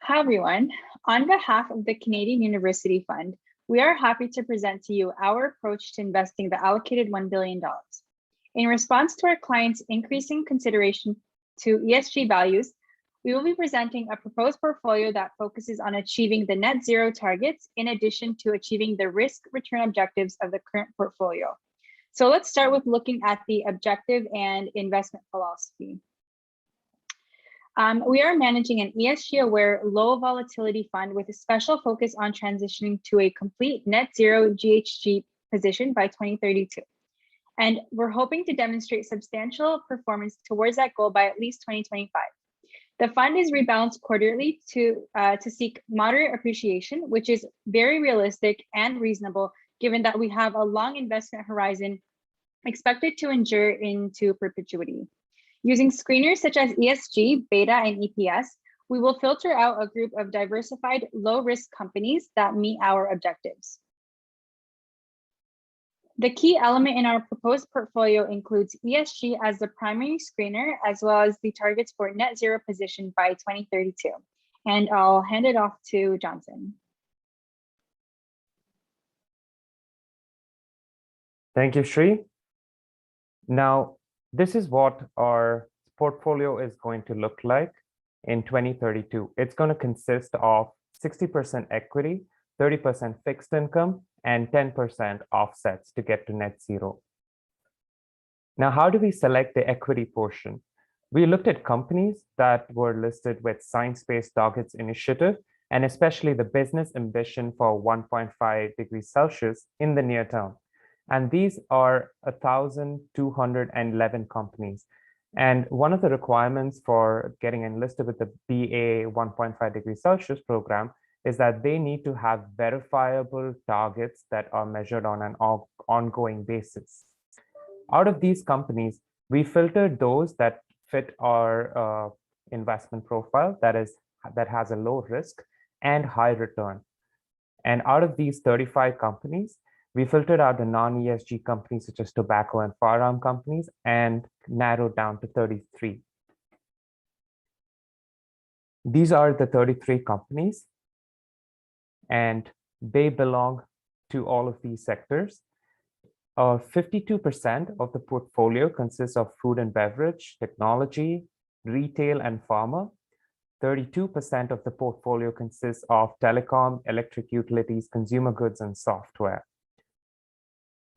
Hi, everyone. On behalf of the Canadian University Fund, we are happy to present to you our approach to investing the allocated $1 billion. In response to our clients' increasing consideration to ESG values, we will be presenting a proposed portfolio that focuses on achieving the net zero targets in addition to achieving the risk return objectives of the current portfolio. So let's start with looking at the objective and investment philosophy. We are managing an ESG-aware, low volatility fund with a special focus on transitioning to a complete net zero GHG position by 2032. And we're hoping to demonstrate substantial performance towards that goal by at least 2025. The fund is rebalanced quarterly to seek moderate appreciation, which is very realistic and reasonable, given that we have a long investment horizon expected to endure into perpetuity. Using screeners such as ESG, beta, and EPS, we will filter out a group of diversified, low-risk companies that meet our objectives. The key element in our proposed portfolio includes ESG as the primary screener, as well as the targets for net zero position by 2032. And I'll hand it off to Johnson. Thank you, Shri. Now, this is what our portfolio is going to look like in 2032. It's going to consist of 60% equity, 30% fixed income, and 10% offsets to get to net zero. Now, how do we select the equity portion? We looked at companies that were listed with Science-Based Targets Initiative, and especially the business ambition for 1.5 degrees Celsius in the near term. And these are 1,211 companies. And one of the requirements for getting enlisted with the BA 1.5 degrees Celsius program is that they need to have verifiable targets that are measured on an ongoing basis. Out of these companies, we filtered those that fit our investment profile, that has a low risk and high return. And out of these 35 companies, we filtered out the non-ESG companies such as tobacco and firearm companies and narrowed down to 33. These are the 33 companies, and they belong to all of these sectors. 52% of the portfolio consists of food and beverage, technology, retail, and pharma. 32% of the portfolio consists of telecom, electric utilities, consumer goods, and software.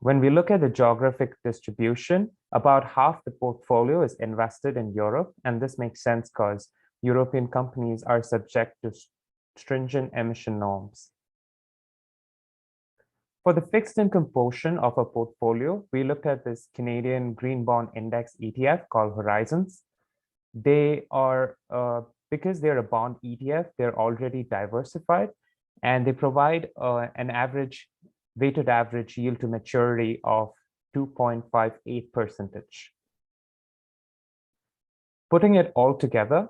When we look at the geographic distribution, about half the portfolio is invested in Europe, and this makes sense because European companies are subject to stringent emission norms. For the fixed income portion of our portfolio, we looked at this Canadian Green Bond Index ETF called Horizons. They are, because they're a bond ETF, they're already diversified, and they provide an weighted average yield to maturity of 2.58%. Putting it all together,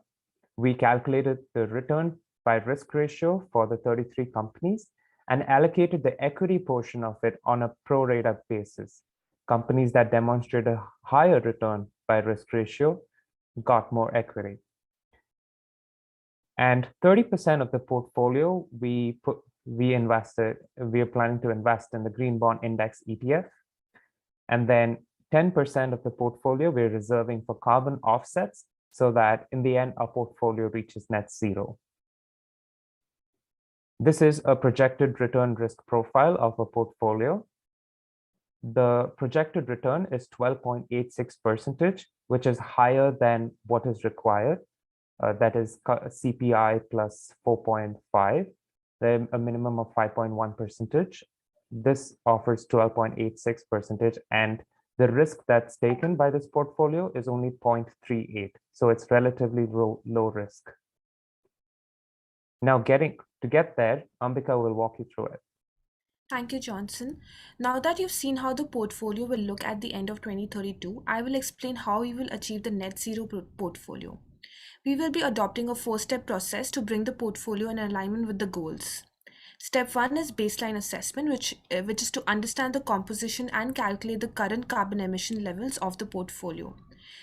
we calculated the return by risk ratio for the 33 companies and allocated the equity portion of it on a pro rata basis. Companies that demonstrate a higher return by risk ratio got more equity. And 30% of the portfolio we are planning to invest in the Green Bond Index ETF. And then 10% of the portfolio we're reserving for carbon offsets so that in the end, our portfolio reaches net zero. This is a projected return risk profile of a portfolio. The projected return is 12.86%, which is higher than what is required. That is CPI plus 4.5. A minimum of 5.1%. This offers 12.86%, and the risk that's taken by this portfolio is only 0.38. So it's relatively low risk. Now, to get there, Ambika will walk you through it. Thank you, Johnson. Now that you've seen how the portfolio will look at the end of 2032, I will explain how we will achieve the net zero portfolio. We will be adopting a 4-step process to bring the portfolio in alignment with the goals. Step 1 is baseline assessment, which is to understand the composition and calculate the current carbon emission levels of the portfolio.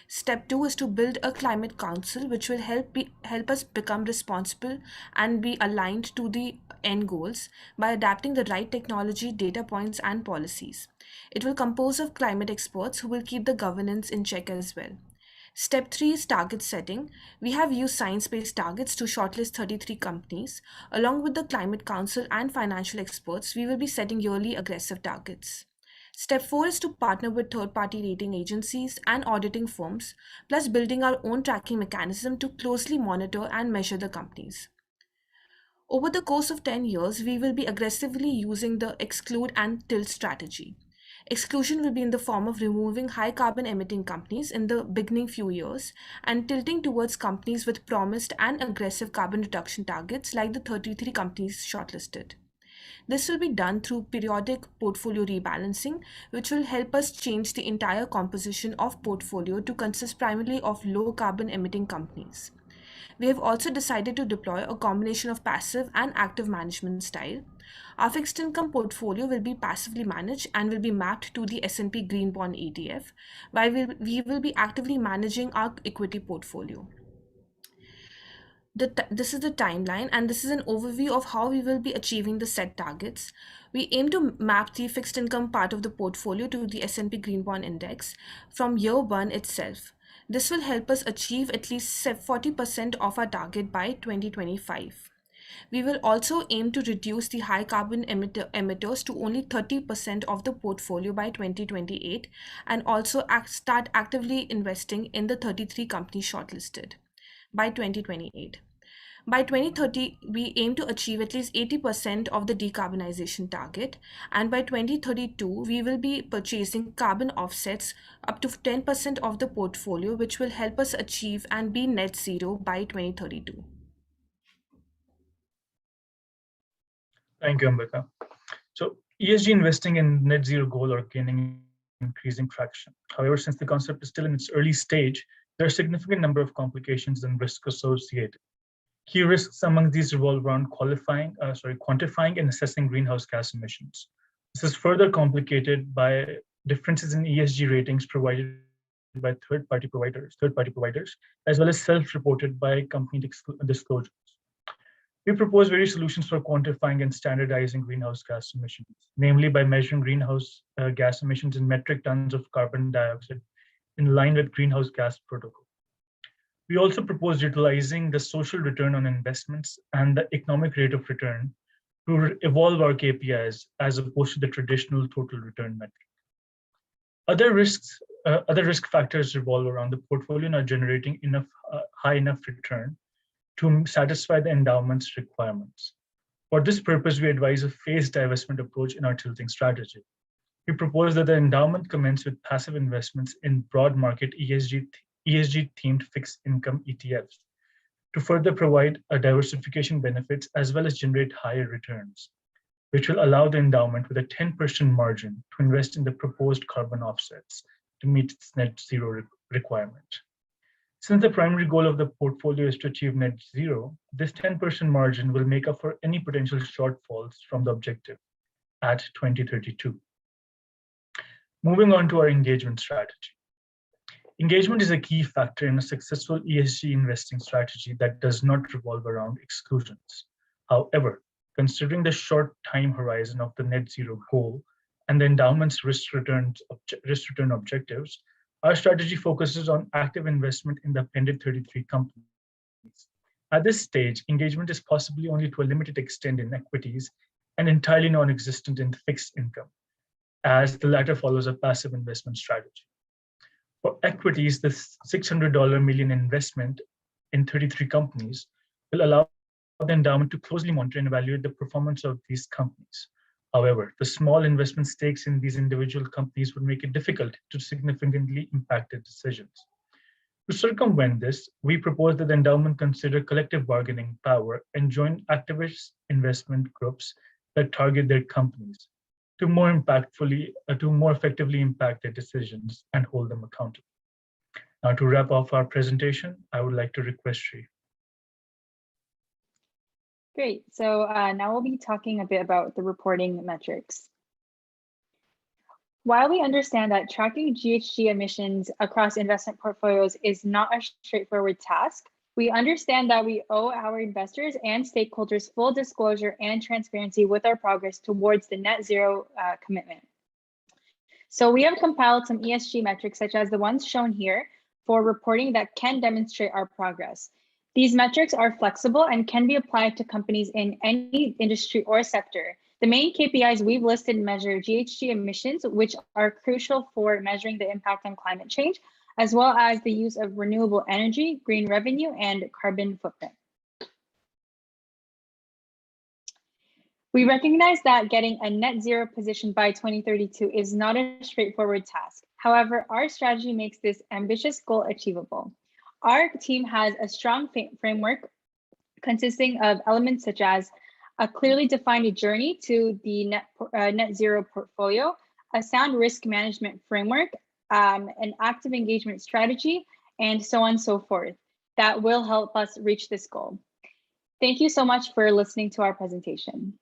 Step 2 is to build a climate council, which will help us become responsible and be aligned to the end goals by adapting the right technology, data points, and policies. It will compose of climate experts who will keep the governance in check as well. Step 3 is target setting. We have used science-based targets to shortlist 33 companies. Along with the Climate Council and financial experts, we will be setting yearly aggressive targets. Step 4 is to partner with third-party rating agencies and auditing firms, plus building our own tracking mechanism to closely monitor and measure the companies. Over the course of 10 years, we will be aggressively using the exclude and tilt strategy. Exclusion will be in the form of removing high carbon emitting companies in the beginning few years and tilting towards companies with promised and aggressive carbon reduction targets like the 33 companies shortlisted. This will be done through periodic portfolio rebalancing, which will help us change the entire composition of portfolio to consist primarily of low carbon emitting companies. We have also decided to deploy a combination of passive and active management style. Our fixed income portfolio will be passively managed and will be mapped to the S&P Green Bond ETF, while we will be actively managing our equity portfolio. This is the timeline, and this is an overview of how we will be achieving the set targets. We aim to map the fixed income part of the portfolio to the S&P Green Bond Index from year one itself. This will help us achieve at least 40% of our target by 2025. We will also aim to reduce the high carbon emitters to only 30% of the portfolio by 2028 and also start actively investing in the 33 companies shortlisted by 2028. By 2030, we aim to achieve at least 80% of the decarbonization target, and by 2032, we will be purchasing carbon offsets up to 10% of the portfolio, which will help us achieve and be net zero by 2032. Thank you, Ambika. So ESG investing in net zero goal are gaining increasing traction. However, since the concept is still in its early stage, there are a significant number of complications and risks associated. Key risks among these revolve around quantifying and assessing greenhouse gas emissions. This is further complicated by differences in ESG ratings provided by third-party providers, as well as self-reported by company disclosures. We propose various solutions for quantifying and standardizing greenhouse gas emissions, namely by measuring greenhouse gas emissions in metric tons of carbon dioxide in line with greenhouse gas protocol. We also propose utilizing the social return on investments and the economic rate of return to evolve our KPIs as opposed to the traditional total return metric. Other risk factors revolve around the portfolio not generating high enough return to satisfy the endowment's requirements. For this purpose, we advise a phased divestment approach in our tilting strategy. We propose that the endowment commence with passive investments in broad market ESG-themed fixed income ETFs to further provide a diversification benefits as well as generate higher returns, which will allow the endowment with a 10% margin to invest in the proposed carbon offsets to meet its net zero requirement. Since the primary goal of the portfolio is to achieve net zero, this 10% margin will make up for any potential shortfalls from the objective at 2032. Moving on to our engagement strategy. Engagement is a key factor in a successful ESG investing strategy that does not revolve around exclusions. However, considering the short time horizon of the net zero goal and the endowment's risk return objectives, our strategy focuses on active investment in the appended 33 companies. At this stage, engagement is possibly only to a limited extent in equities and entirely non-existent in fixed income, as the latter follows a passive investment strategy. For equities, the $600 million investment in 33 companies will allow the endowment to closely monitor and evaluate the performance of these companies. However, the small investment stakes in these individual companies would make it difficult to significantly impact their decisions. To circumvent this, we propose that the endowment consider collective bargaining power and join activist investment groups that target their companies to more effectively impact their decisions and hold them accountable. Now, to wrap up our presentation, I would like to request Sri. Great. So now we'll be talking a bit about the reporting metrics. While we understand that tracking GHG emissions across investment portfolios is not a straightforward task, we understand that we owe our investors and stakeholders full disclosure and transparency with our progress towards the net zero commitment. So we have compiled some ESG metrics, such as the ones shown here, for reporting that can demonstrate our progress. These metrics are flexible and can be applied to companies in any industry or sector. The main KPIs we've listed measure GHG emissions, which are crucial for measuring the impact on climate change, as well as the use of renewable energy, green revenue, and carbon footprint. We recognize that getting a net zero position by 2032 is not a straightforward task. However, our strategy makes this ambitious goal achievable. Our team has a strong framework consisting of elements such as a clearly defined journey to the net zero portfolio, a sound risk management framework, an active engagement strategy, and so on and so forth that will help us reach this goal. Thank you so much for listening to our presentation.